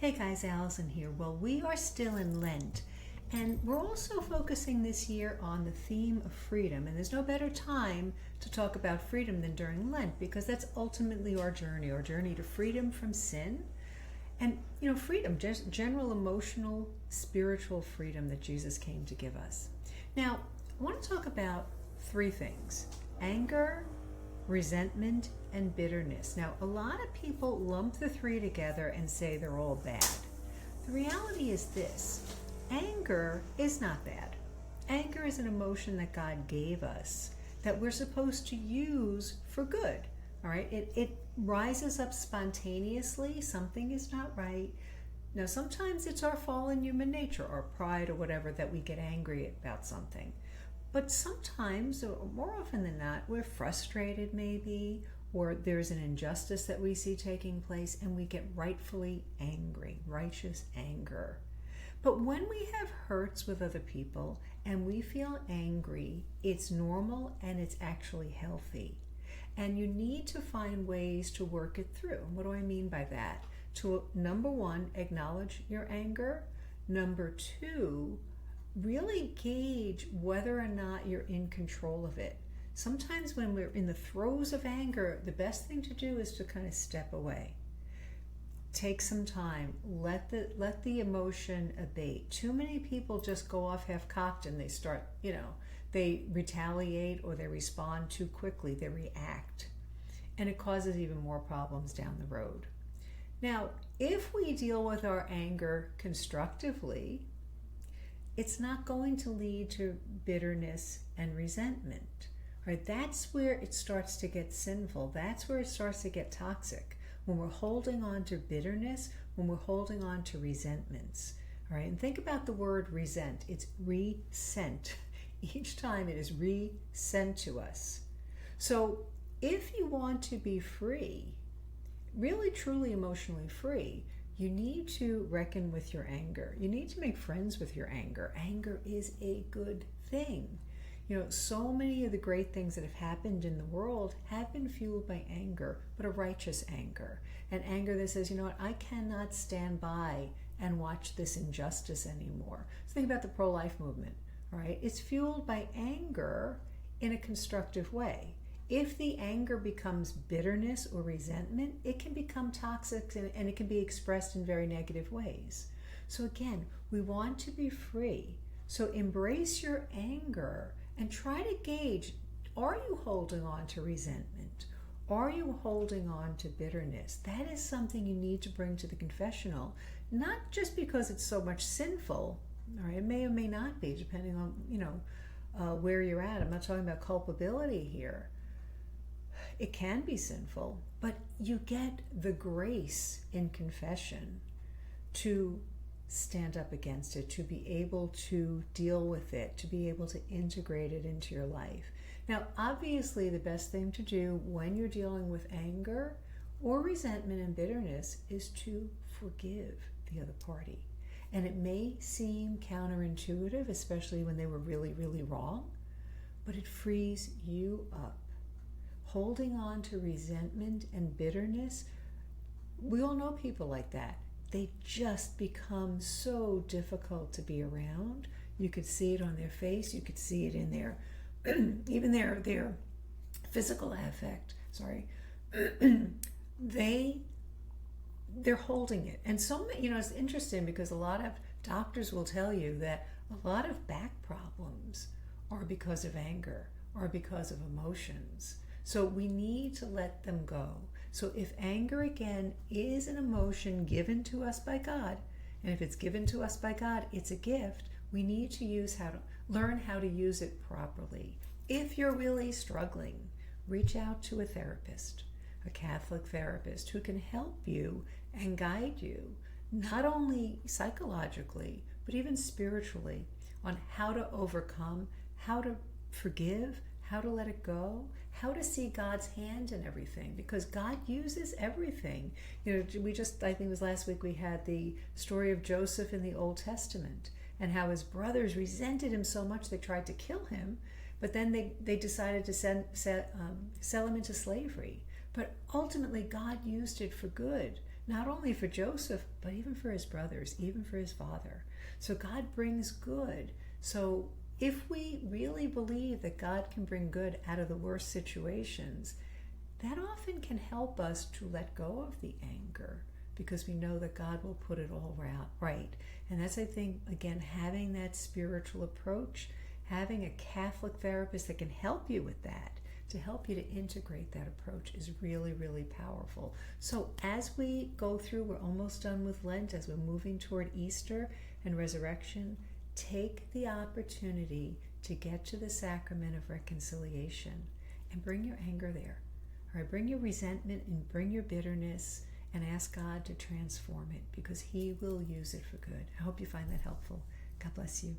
Hey guys, Allison here. Well, we are still in Lent, and we're also focusing this year on the theme of freedom. And there's no better time to talk about freedom than during Lent, because that's ultimately our journey to freedom from sin. And, freedom, just general emotional, spiritual freedom that Jesus came to give us. Now, I want to talk about three things: anger, resentment, and bitterness. Now, a lot of people lump the three together and say they're all bad. The reality is this: anger is not bad. Anger is an emotion that God gave us that we're supposed to use for good. All right, it rises up spontaneously. Something is not right. Now, sometimes it's our fallen human nature, our pride, or whatever, that we get angry about something. But sometimes, or more often than not, we're frustrated maybe, or there's an injustice that we see taking place, and we get rightfully angry, righteous anger. But when we have hurts with other people and we feel angry, it's normal and it's actually healthy. And you need to find ways to work it through. What do I mean by that? To, number one, acknowledge your anger. Number two, really gauge whether or not you're in control of it. Sometimes when we're in the throes of anger, the best thing to do is to kind of step away. Take some time. Let the emotion abate. Too many people just go off half-cocked and they start, they retaliate or they respond too quickly. They react. And it causes even more problems down the road. Now, if we deal with our anger constructively, it's not going to lead to bitterness and resentment. Right? That's where it starts to get sinful. That's where it starts to get toxic. When we're holding on to bitterness, when we're holding on to resentments. All right? And think about the word resent. It's resent. Each time it is resent to us. So if you want to be free, really truly emotionally free, you need to reckon with your anger. You need to make friends with your anger. Anger is a good thing. So many of the great things that have happened in the world have been fueled by anger, but a righteous anger. An anger that says, I cannot stand by and watch this injustice anymore. So think about the pro-life movement, all right? It's fueled by anger in a constructive way. If the anger becomes bitterness or resentment, it can become toxic and it can be expressed in very negative ways. So again, we want to be free. So embrace your anger and try to gauge, are you holding on to resentment? Are you holding on to bitterness? That is something you need to bring to the confessional, not just because it's so much sinful, all right? It may or may not be, depending on where you're at. I'm not talking about culpability here. It can be sinful, but you get the grace in confession to stand up against it, to be able to deal with it, to be able to integrate it into your life. Now, obviously, the best thing to do when you're dealing with anger or resentment and bitterness is to forgive the other party. And it may seem counterintuitive, especially when they were really, really wrong, but it frees you up. Holding on to resentment and bitterness, we all know people like that. They just become so difficult to be around. You could see it on their face. You could see it in their, even their physical affect. Sorry, they're holding it. And so, it's interesting because a lot of doctors will tell you that a lot of back problems are because of anger or because of emotions. So we need to let them go. So if anger, again, is an emotion given to us by God, and if it's given to us by God, it's a gift, we need to learn how to use it properly. If you're really struggling, reach out to a therapist, a Catholic therapist who can help you and guide you, not only psychologically, but even spiritually, on how to overcome, how to forgive, how to let it go, how to see God's hand in everything, because God uses everything. I think it was last week we had the story of Joseph in the Old Testament and how his brothers resented him so much they tried to kill him, but then they decided to sell him into slavery. But ultimately God used it for good not only for Joseph, but even for his brothers, even for his father. So God brings good. So if we really believe that God can bring good out of the worst situations, that often can help us to let go of the anger, because we know that God will put it all right. And that's, I think, again, having that spiritual approach, having a Catholic therapist that can help you with that, to help you to integrate that approach, is really, really powerful. So as we go through, we're almost done with Lent, as we're moving toward Easter and resurrection, take the opportunity to get to the Sacrament of Reconciliation and bring your anger there. All right, bring your resentment and bring your bitterness, and ask God to transform it, because He will use it for good. I hope you find that helpful. God bless you.